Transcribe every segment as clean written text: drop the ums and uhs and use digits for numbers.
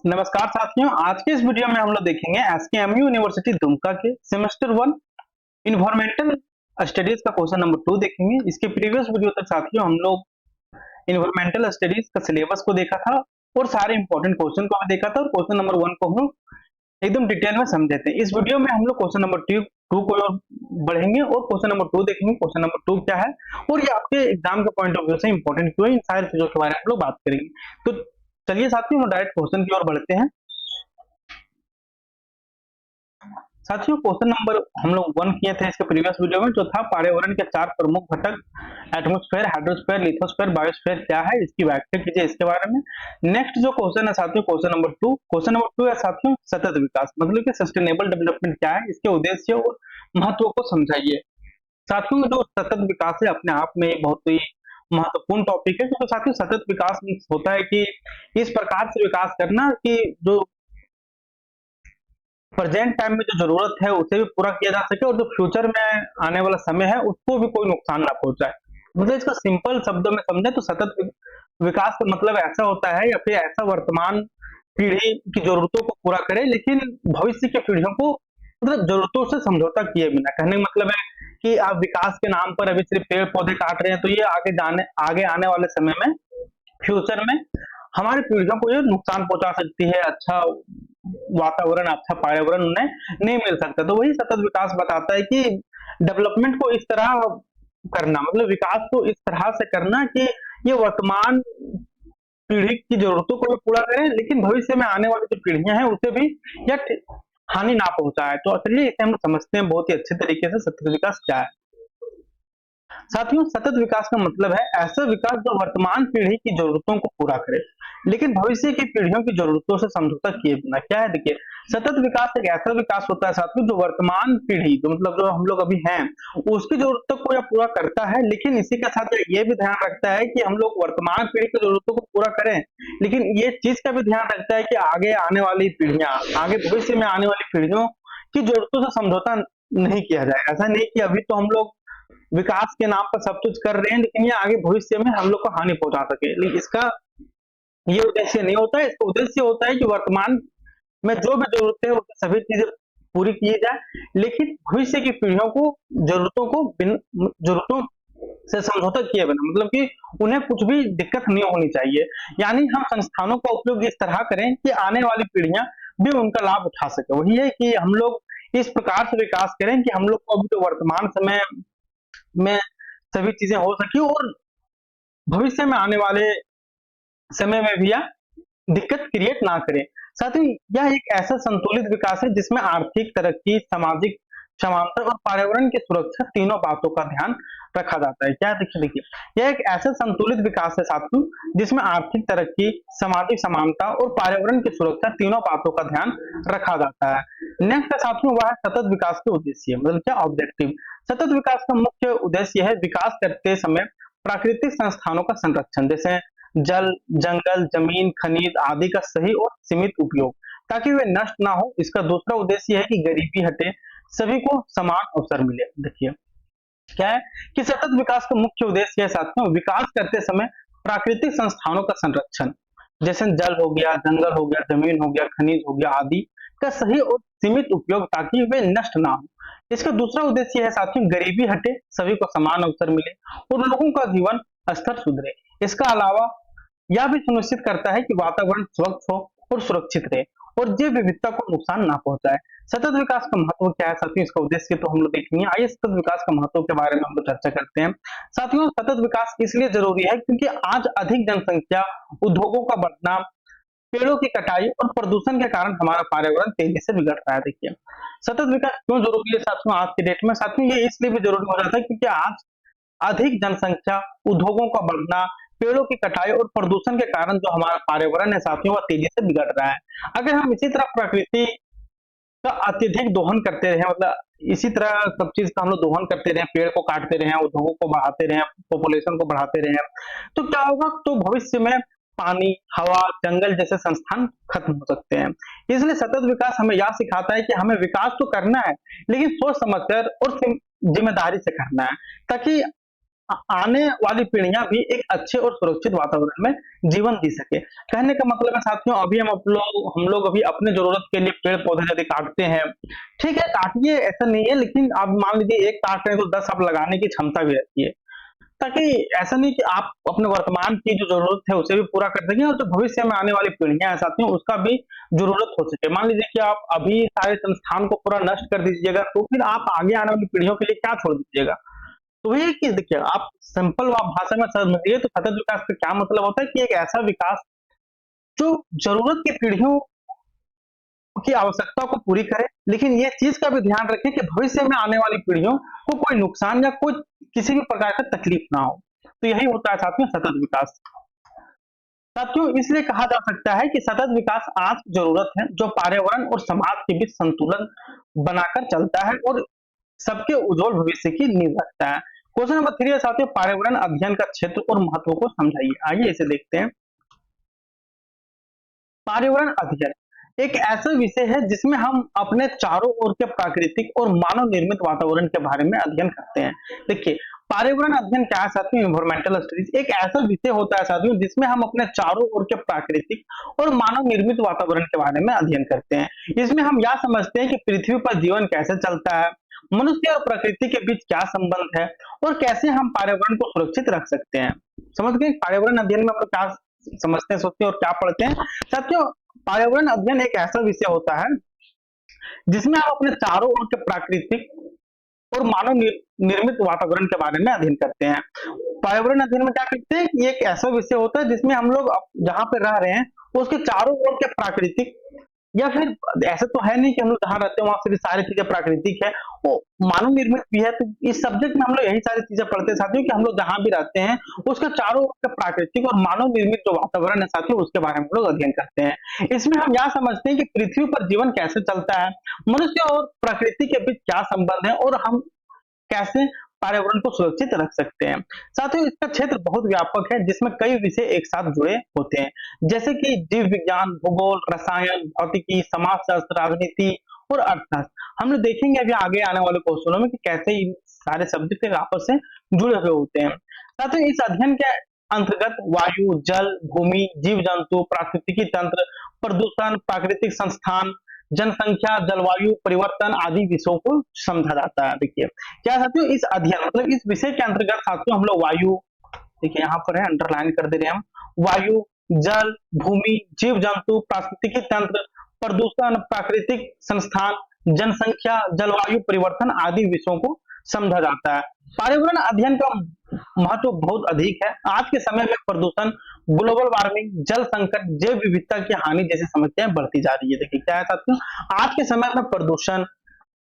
नमस्कार साथियों, आज के इस वीडियो में हम लोग देखेंगे एसकेएमयू यूनिवर्सिटी दुमका के सेमेस्टर 1 इन्वायरमेंटल स्टडीज का क्वेश्चन नंबर 2 देखेंगे। इसके प्रीवियस वीडियो तक साथियों हम लोग इन्वायरमेंटल स्टडीज का सिलेबस को देखा था और सारे इंपॉर्टेंट क्वेश्चन को भी देखा था और क्वेश्चन नंबर 1 को हम एकदम डिटेल में समझे थे। इस वीडियो में हम लोग क्वेश्चन नंबर 2 को और बढ़ेंगे और क्वेश्चन नंबर 2 देखेंगे। क्वेश्चन नंबर 2 क्या है और ये आपके एग्जाम के पॉइंट ऑफ व्यू से इंपॉर्टेंट क्यों है, इन सारी चीजों के बारे में हम लोग बात करेंगे। तो चलिए साथियों हम डायरेक्ट क्वेश्चन की ओर बढ़ते हैं। साथियों क्वेश्चन नंबर हम लोग 1 किए थे इसके प्रीवियस वीडियो में, जो था पर्यावरण के 4 प्रमुख घटक एटमॉस्फेयर, हाइड्रोस्फेयर, लिथोस्फेयर, बायोस्फेयर क्या है, इसकी व्याख्या कीजिए इसके बारे में। नेक्स्ट जो क्वेश्चन है साथियों क्वेश्चन नंबर 2, क्वेश्चन नंबर 2 है साथियों सतत विकास मतलब कि सस्टेनेबल डेवलपमेंट क्या है, इसके उद्देश्य और महत्व को समझाइए। साथियों जो सतत विकास है अपने आप में बहुत ही महत्वपूर्ण टॉपिक है, क्योंकि साथियों सतत विकास होता है कि इस प्रकार से विकास करना कि जो प्रेजेंट टाइम में जो जरूरत है उसे भी पूरा किया जा सके और जो फ्यूचर में आने वाला समय है उसको भी कोई नुकसान ना पहुंचाए। मतलब इसका सिंपल शब्दों में समझे तो सतत विकास का मतलब ऐसा होता है या फिर ऐसा वर्तमान पीढ़ी की जरूरतों को पूरा करे लेकिन भविष्य की पीढ़ियों को मतलब जरूरतों से समझौता किए बिना। कहने का मतलब है कि आप विकास के नाम पर अभी सिर्फ पेड़ पौधे काट रहे हैं तो ये आगे आने वाले समय में फ्यूचर में हमारी पीढ़ियों को ये नुकसान पहुंचा सकती है। अच्छा वातावरण, अच्छा पर्यावरण उन्हें नहीं मिल सकता। तो वही सतत विकास बताता है कि डेवलपमेंट को इस तरह करना मतलब विकास को इस तरह से करना कि ये वर्तमान पीढ़ी की जरूरतों को भी पूरा करें लेकिन भविष्य में आने वाली जो पीढ़ियां हैं उसे भी यह हानि ना पहुंचाए। तो चलिए इसे हम लोग समझते हैं बहुत ही अच्छे तरीके से सतत विकास क्या है। साथियों सतत विकास का मतलब है ऐसा विकास जो वर्तमान पीढ़ी की जरूरतों को पूरा करे लेकिन भविष्य की पीढ़ियों की जरूरतों से समझौता किए बिना। क्या है देखिए, सतत विकास एक ऐसा विकास होता है साथियों जो वर्तमान पीढ़ी जो मतलब जो हम लोग अभी हैं उसकी जरूरतों को यह पूरा करता है, लेकिन इसी के साथ ये भी ध्यान रखता है कि हम लोग वर्तमान पीढ़ी की जरूरतों को पूरा करें लेकिन ये चीज का भी ध्यान रखता है कि आगे आने वाली पीढ़ियां, आगे भविष्य में आने वाली पीढ़ियों की जरूरतों से समझौता नहीं किया जाए। ऐसा नहीं कि अभी तो हम लोग विकास के नाम पर सब कुछ कर रहे हैं लेकिन ये आगे भविष्य में हम लोग को हानि पहुंचा सके, लेकिन इसका ये उद्देश्य नहीं होता है। इसका उद्देश्य होता है कि वर्तमान में जो भी जरूरत है वो सभी चीजें पूरी की जाए लेकिन भविष्य की पीढ़ियों को जरूरतों से समझौता किए बिना, मतलब कि उन्हें कुछ भी दिक्कत नहीं होनी चाहिए। यानी हम संस्थानों का उपयोग इस तरह करें कि आने वाली पीढ़ियां भी उनका लाभ उठा सके। वही है कि हम लोग इस प्रकार से विकास करें कि हम लोग को अभी तो वर्तमान समय में सभी चीजें हो सकी और भविष्य में आने वाले समय में भी यह दिक्कत क्रिएट ना करे। साथ ही यह एक ऐसा संतुलित विकास है जिसमें आर्थिक तरक्की, सामाजिक समानता और पर्यावरण की सुरक्षा तीनों बातों का ध्यान रखा जाता है। क्या देखिए यह एक ऐसा संतुलित विकास है साथियों जिसमें आर्थिक तरक्की, सामाजिक समानता और पर्यावरण की सुरक्षा तीनों बातों का ध्यान रखा जाता है। नेक्स्ट साथियों वह है सतत विकास के उद्देश्य मतलब क्या ऑब्जेक्टिव। सतत विकास का मुख्य उद्देश्य है विकास करते समय प्राकृतिक संस्थानों का संरक्षण, जैसे जल, जंगल, जमीन, खनिज आदि का सही और सीमित उपयोग ताकि वे नष्ट ना हो। इसका दूसरा उद्देश्य है कि गरीबी हटे, सभी को समान अवसर मिले। देखिए क्या है कि सतत विकास का मुख्य उद्देश्य है साथियों विकास करते समय प्राकृतिक संस्थानों का संरक्षण, जैसे जल हो गया, जंगल हो गया, जमीन हो गया, खनिज हो गया आदि का सही और सीमित उपयोग ताकि वे नष्ट ना हो। इसका दूसरा उद्देश्य है साथियों गरीबी हटे, सभी को समान अवसर मिले और लोगों का जीवन स्तर सुधरे। इसका अलावा यह भी सुनिश्चित करता है कि वातावरण स्वच्छ हो और सुरक्षित रहे और जैव विविधता को नुकसान ना पहुंचाए। सतत विकास का महत्व क्या है साथियों, इसका उद्देश्य तो हम लोग देखेंगे। आइए सतत विकास का महत्व के बारे में हम लोग चर्चा करते हैं। साथियों सतत विकास इसलिए जरूरी है क्योंकि आज अधिक जनसंख्या, उद्योगों का बढ़ना, पेड़ों की कटाई और प्रदूषण के कारण हमारा पर्यावरण तेजी से बिगड़ रहा है। देखिए सतत विकास क्यों जरूरी है साथियों आज के डेट में। साथियों ये इसलिए भी जरूरी हो जाता है क्योंकि आज अधिक जनसंख्या, उद्योगों का बढ़ना, पेड़ों की कटाई और प्रदूषण के कारण जो हमारा पर्यावरण है साथियों वह तेजी से बिगड़ रहा है। अगर हम इसी तरह प्रकृति का अत्यधिक दोहन करते रहे, मतलब इसी तरह सब चीज का हम लोग दोहन करते रहे, पेड़ को काटते रहे, उद्योगों को बढ़ाते रहे, पॉपुलेशन को बढ़ाते रहे, तो क्या होगा, तो भविष्य में पानी, हवा, जंगल जैसे संस्थान खत्म हो सकते हैं। इसलिए सतत विकास हमें यह सिखाता है कि हमें विकास तो करना है लेकिन सोच समझकर और जिम्मेदारी से करना है ताकि आने वाली पीढ़ियां भी एक अच्छे और सुरक्षित वातावरण में जीवन जी सके। कहने का मतलब है साथियों, अभी हम लोग अभी अपने जरूरत के लिए पेड़ पौधे यदि काटते हैं, ठीक है काटिए, ऐसा नहीं है, लेकिन आप मान लीजिए एक काट रहे हैं तो 10 आप लगाने की क्षमता भी रहती है, ताकि ऐसा नहीं कि आप अपने वर्तमान की जो जरूरत है उसे भी पूरा कर सकें और जो भविष्य में आने वाली पीढ़ियां हैं साथियों उसका भी जरूरत हो सके। मान लीजिए कि आप अभी सारे संस्थान को पूरा नष्ट कर दीजिएगा तो फिर आप आगे आने वाली पीढ़ियों के लिए क्या छोड़ दीजिएगा। तो वही कि देखिए, आप सिंपल आप भाषा में समझिए तो सतत विकास का क्या मतलब होता है कि एक ऐसा विकास जो जरूरत की पीढ़ियों की आवश्यकता को पूरी करे, लेकिन ये चीज का भी ध्यान रखें कि भविष्य में आने वाली पीढ़ियों को कोई नुकसान या कोई किसी भी प्रकार का तकलीफ ना हो। तो यही होता है साथियों सतत विकास। साथियों इसलिए कहा जा सकता है कि सतत विकास आज की जरूरत है जो पर्यावरण और समाज के बीच संतुलन बनाकर चलता है और सबके उज्जवल भविष्य की नींव रखता है। क्वेश्चन नंबर 3 है साथियों, पर्यावरण अध्ययन का क्षेत्र और महत्व को समझाइए। आइए इसे देखते हैं। पर्यावरण अध्ययन एक ऐसा विषय है जिसमें हम अपने चारों ओर के प्राकृतिक और मानव निर्मित वातावरण के बारे में अध्ययन करते हैं। देखिए, पर्यावरण अध्ययन क्या है साथियों, एनवायरमेंटल स्टडीज एक ऐसा विषय होता है साथियों जिसमें हम अपने चारों ओर के प्राकृतिक और मानव निर्मित वातावरण के बारे में अध्ययन करते हैं। इसमें हम यह समझते हैं कि पृथ्वी पर जीवन कैसे चलता है, मनुष्य और प्रकृति के बीच क्या संबंध है और कैसे हम पर्यावरण को सुरक्षित रख सकते हैं। समझ गए पर्यावरण अध्ययन में हम लोग क्या समझते हैं, सोचते हैं और क्या पढ़ते हैं। साथियों पर्यावरण अध्ययन एक ऐसा विषय होता है जिसमें आप अपने चारों ओर के प्राकृतिक और मानव निर्मित वातावरण के बारे में अध्ययन करते हैं। पर्यावरण अध्ययन में क्या करते हैं, ये एक ऐसा विषय होता है जिसमें हम लोग जहां पर रह रहे हैं उसके चारों ओर के प्राकृतिक, या फिर ऐसा तो है नहीं कि हम लोग जहाँ रहते हैं वहां से सारी चीजें प्राकृतिक है, वो मानव निर्मित भी है। तो इस सब्जेक्ट में हम लोग यही सारी चीजें पढ़ते हैं साथियों कि हम लोग जहां भी रहते हैं उसके चारों ओर के प्राकृतिक और मानव निर्मित जो वातावरण है साथियों उसके बारे में हम लोग अध्ययन करते हैं। इसमें हम यह समझते हैं कि पृथ्वी पर जीवन कैसे चलता है, मनुष्य और प्रकृति के बीच क्या संबंध है और हम कैसे पर्यावरण को सुरक्षित रख सकते हैं। साथियों इसका क्षेत्र बहुत व्यापक है जिसमें कई विषय एक साथ जुड़े होते हैं, जैसे कि जीव विज्ञान, भूगोल, रसायन, भौतिकी, समाजशास्त्र, राजनीति और अर्थशास्त्र। हम लोग देखेंगे अभी आगे आने वाले क्वेश्चनों में कि कैसे इन सारे सब्जेक्ट आपस से जुड़े हुए होते हैं। साथियों इस अध्ययन के अंतर्गत वायु, जल, भूमि, जीव जंतु, पारिस्थितिकी तंत्र, प्रदूषण, प्राकृतिक संस्थान, जनसंख्या, जलवायु परिवर्तन आदि विषयों को समझा जाता है। देखिए क्या साथियों, इस अध्ययन मतलब इस विषय के अंतर्गत साथियों हम लोग वायु, देखिए यहाँ पर है अंडरलाइन कर दे रहे हैं हम, वायु, जल, भूमि, जीव जंतु, पारिस्थितिकी तंत्र, प्रदूषण, प्राकृतिक संस्थान, जनसंख्या, जलवायु परिवर्तन आदि विषयों को समझा जाता है। पर्यावरण अध्ययन का महत्व बहुत अधिक है। आज के समय में प्रदूषण, ग्लोबल वार्मिंग, जल संकट, जैव विविधता की हानि जैसी समस्याएं बढ़ती जा रही है। देखिए क्या है साथियों, आज के समय में प्रदूषण,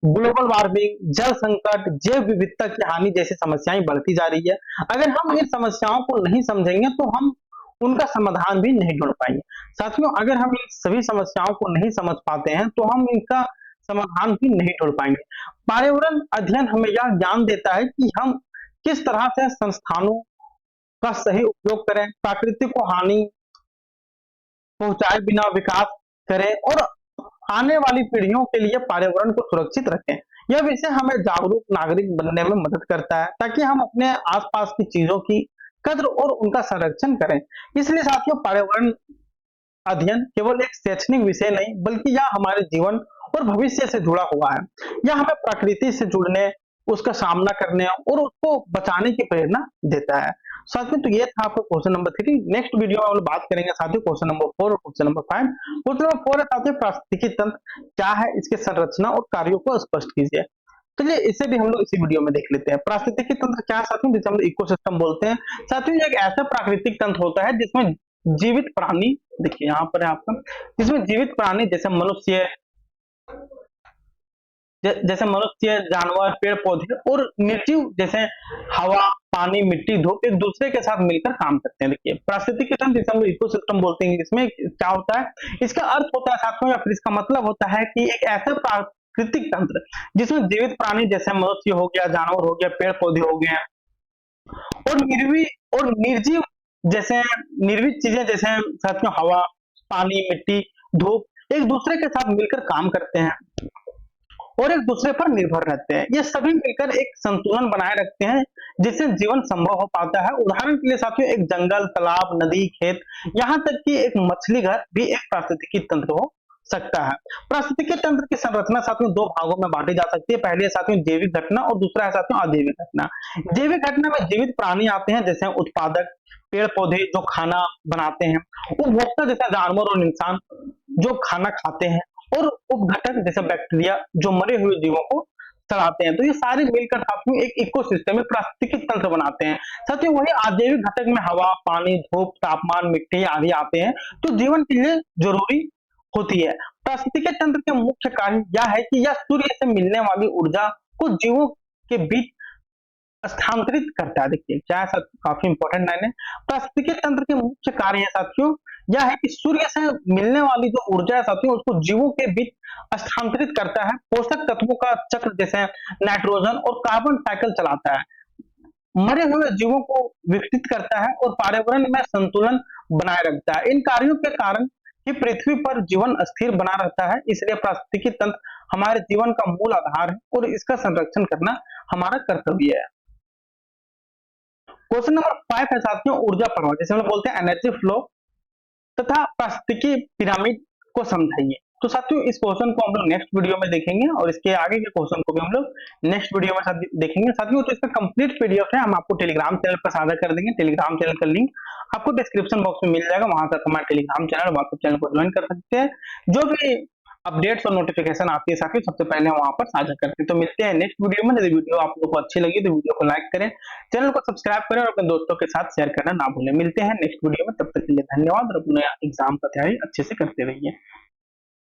ग्लोबल वार्मिंग, जल संकट, जैव विविधता की हानि जैसी समस्याएं बढ़ती जा रही है। अगर हम इन समस्याओं को नहीं समझेंगे तो हम उनका समाधान भी नहीं ढूंढ पाएंगे। साथियों अगर हम इन सभी समस्याओं को नहीं समझ पाते हैं तो हम इनका समाधान भी नहीं ढूंढ पाएंगे। पर्यावरण अध्ययन हमें यह ज्ञान देता है कि हम किस तरह से संस्थानों का सही उपयोग करें, प्रकृति को हानि पहुंचाए बिना विकास करें और आने वाली पीढ़ियों के लिए पर्यावरण को सुरक्षित रखें। यह विषय हमें जागरूक नागरिक बनने में मदद करता है ताकि हम अपने आसपास की चीजों की कद्र और उनका संरक्षण करें। इसलिए साथियों पर्यावरण अध्ययन केवल एक शैक्षणिक विषय नहीं बल्कि यह हमारे जीवन और भविष्य से जुड़ा हुआ है। यह हमें प्रकृति से जुड़ने, उसका सामना करने और उसको बचाने की प्रेरणा देता है। साथियों तो ये था आपका क्वेश्चन नंबर 3। नेक्स्ट वीडियो में हम लोग बात करेंगे साथियों क्वेश्चन नंबर 4 और क्वेश्चन नंबर 5। क्वेश्चन नंबर 4 है साथियों पारिस्थितिकी तंत्र क्या है, इसके संरचना और कार्यों को स्पष्ट कीजिए। चलिए इसे भी हम लोग इसी वीडियो में देख लेते हैं। पारिस्थितिकी तंत्र क्या है साथियों, जिसे हम लोग इकोसिस्टम बोलते हैं। साथियों एक ऐसा प्राकृतिक तंत्र होता है जिसमें जीवित प्राणी, देखिए यहाँ पर है आपका, जिसमें जीवित प्राणी जैसे मनुष्य, जानवर, पेड़ पौधे और निर्जीव जैसे हवा, पानी, मिट्टी, धूप एक दूसरे के साथ मिलकर काम करते हैं। देखिए पारिस्थितिकी तंत्र जिसे हम इकोसिस्टम बोलते हैं, इसमें क्या होता है, इसका अर्थ होता है साथियों या फिर इसका मतलब होता है कि एक ऐसा प्राकृतिक तंत्र जिसमें जीवित प्राणी जैसे मनुष्य हो गया, जानवर हो गया, पेड़ पौधे हो गए और निर्जीव जैसे निर्वित चीजें जैसे साथियों हवा, पानी, मिट्टी, धूप एक दूसरे के साथ मिलकर काम करते हैं और एक दूसरे पर निर्भर रहते हैं। ये सभी मिलकर एक संतुलन बनाए रखते हैं जिससे जीवन संभव हो पाता है। उदाहरण के लिए साथियों एक जंगल, तालाब, नदी, खेत, यहाँ तक कि एक मछली घर भी एक पारिस्थितिकी तंत्र हो सकता है। पारिस्थितिकी तंत्र की संरचना साथियों दो भागों में बांटी जा सकती है। पहली है साथियों जैविक घटना और दूसरा है साथियों अजैविक घटना। जैविक घटना में जीवित प्राणी आते हैं जैसे उत्पादक, पेड़ पौधे जो खाना बनाते हैं, उपभोक्ता जैसे जानवर और इंसान जो खाना खाते हैं, और उपघटक जैसे बैक्टीरिया जो मरे हुए जीवों को चलाते हैं। तो ये सारे मिलकर साथियों एक इकोसिस्टम, एक पारिस्थितिकी तंत्र बनाते हैं। साथियों वही अजैविक घटक में हवा, पानी, धूप, तापमान, मिट्टी आदि आते हैं तो जीवन के लिए जरूरी होती है। पारिस्थितिकी तंत्र के मुख्य कार्य यह है कि यह सूर्य से मिलने वाली ऊर्जा को जीवों के बीच स्थानांतरित करता है। देखिए क्या है, काफी इंपॉर्टेंट लाइन है। पारिस्थितिकी तंत्र के मुख्य कार्य है साथियों यह है कि सूर्य से मिलने वाली जो ऊर्जा है साथियों उसको जीवों के बीच स्थानांतरित करता है, पोषक तत्वों का चक्र जैसे नाइट्रोजन और कार्बन साइकिल चलाता है, मरे हुए जीवों को विकसित करता है और पर्यावरण में संतुलन बनाए रखता है। इन कार्यों के कारण ही पृथ्वी पर जीवन स्थिर बना रहता है। इसलिए पारिस्थितिकी तंत्र हमारे जीवन का मूल आधार है और इसका संरक्षण करना हमारा कर्तव्य है। क्वेश्चन नंबर 5 है साथियों ऊर्जा प्रवाह, जैसे हम लोग बोलते हैं एनर्जी फ्लो तथा पारिस्थितिकी पिरामिड को समझाइए। तो साथियों इस क्वेश्चन को हम लोग नेक्स्ट वीडियो में देखेंगे और इसके आगे के क्वेश्चन को भी हम लोग नेक्स्ट वीडियो में देखेंगे। साथियों तो इसका कंप्लीट पीडीएफ है, हम आपको टेलीग्राम चैनल पर साझा कर देंगे। टेलीग्राम चैनल का लिंक आपको डिस्क्रिप्शन बॉक्स में मिल जाएगा, वहां तक हमारे टेलीग्राम चैनल, व्हाट्सएप चैनल को ज्वाइन कर सकते हैं। जो भी अपडेट्स और नोटिफिकेशन आती है साथियों सबसे पहले वहां पर साझा करते हैं। तो मिलते हैं नेक्स्ट वीडियो में। यदि वीडियो आप लोगों को अच्छी लगी तो वीडियो को लाइक करें, चैनल को सब्सक्राइब करें और अपने दोस्तों के साथ शेयर करना ना भूलें। मिलते हैं नेक्स्ट वीडियो में, तब तक के लिए धन्यवाद और अपने एग्जाम का तैयारी अच्छे से करते रहिए।